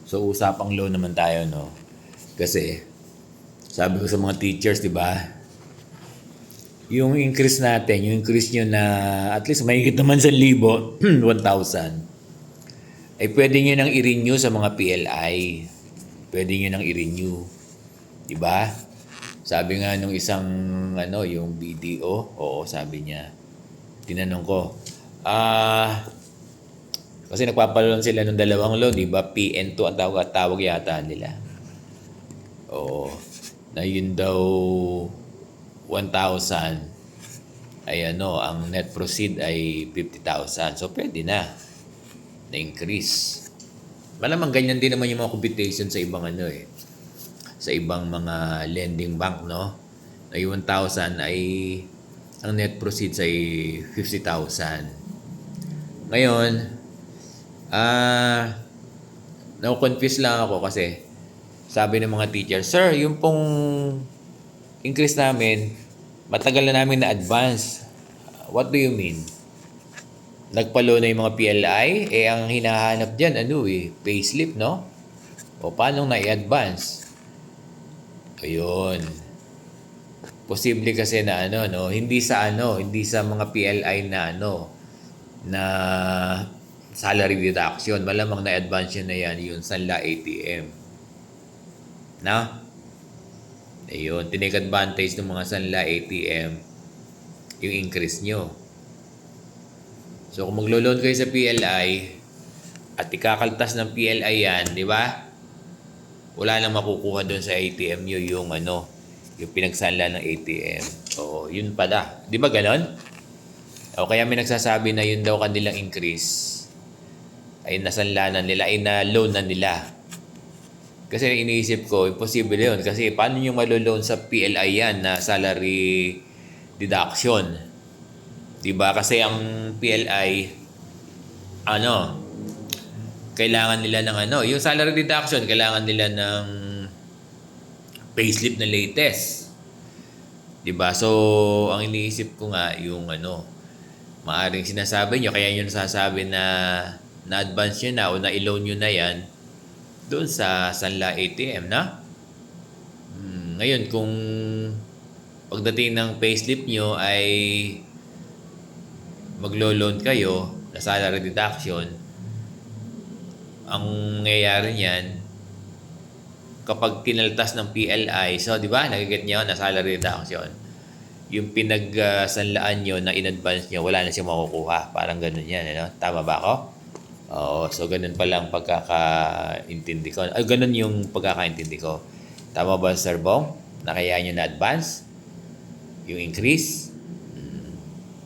So, usapang loan naman tayo, no? Kasi, sabi ko sa mga teachers, di ba? Yung increase natin, yung increase nyo na at least mahigit naman sa 1,000, 1,000, ay pwede nyo nang i-renew sa mga PLI. Pwede nyo nang i-renew. Di ba? Sabi nga nung isang, yung BDO, oo, sabi niya. Tinanong ko, kasi nagpapaloan sila ng dalawang loan, di ba? PN2 ang tawag yata nila. Oo. Na yun daw 1,000 ay ang net proceed ay 50,000. So, pwede na. Na-increase. Malamang ganyan din naman yung mga computation sa ibang sa ibang mga lending bank, no? Na yung 1,000 ay ang net proceeds ay 50,000. Ngayon, na-confuse lang ako kasi sabi ng mga teacher, Sir, yung pong increase namin, matagal na namin na-advance. What do you mean? Nagpalo na yung mga PLI? Ang hinahanap dyan, payslip, no? O paano na-i-advance? Ayun. Posible kasi na hindi sa mga PLI na na salary deduction. Malamang na-advance yun na yan, yung Sanla ATM. Na? Ayun, tinake advantage ng mga Sanla ATM yung increase nyo. So, kung maglo-loan kayo sa PLI at ikakaltas ng PLI yan, di ba? Wala nang makukuha doon sa ATM nyo yung yung pinagsanla ng ATM. Oo, yun pala. Di ba ganon? O kaya may nagsasabi na yun daw kanilang increase ay nasanla na nila, ay na-loan na nila. Kasi iniisip ko, imposible yun. Kasi paano nyo malo-loan sa PLI yan na salary deduction? Diba? Kasi ang PLI, kailangan nila ng yung salary deduction, kailangan nila ng payslip na latest. Diba? So, ang iniisip ko nga, yung maaring sinasabi nyo, kaya nyo nasasabi na na-advance nyo na o na-loan nyo na yan doon sa Sanla ATM, na? Ngayon, kung pagdating ng payslip nyo ay maglo-loan kayo na salary deduction, ang nangyayari niyan, kapag kinaltas ng PLI, so di ba, nagiget nyo na salary deduction, yung pinagsanlaan nyo na in-advance nyo, wala na siya makukuha. Parang ganun yan, Tama ba ako? Oo, so ganun palang pagkakaintindi ko. Ganun yung pagkakaintindi ko. Tama ba, Sir Bong? Na kaya nyo na-advance? Yung increase?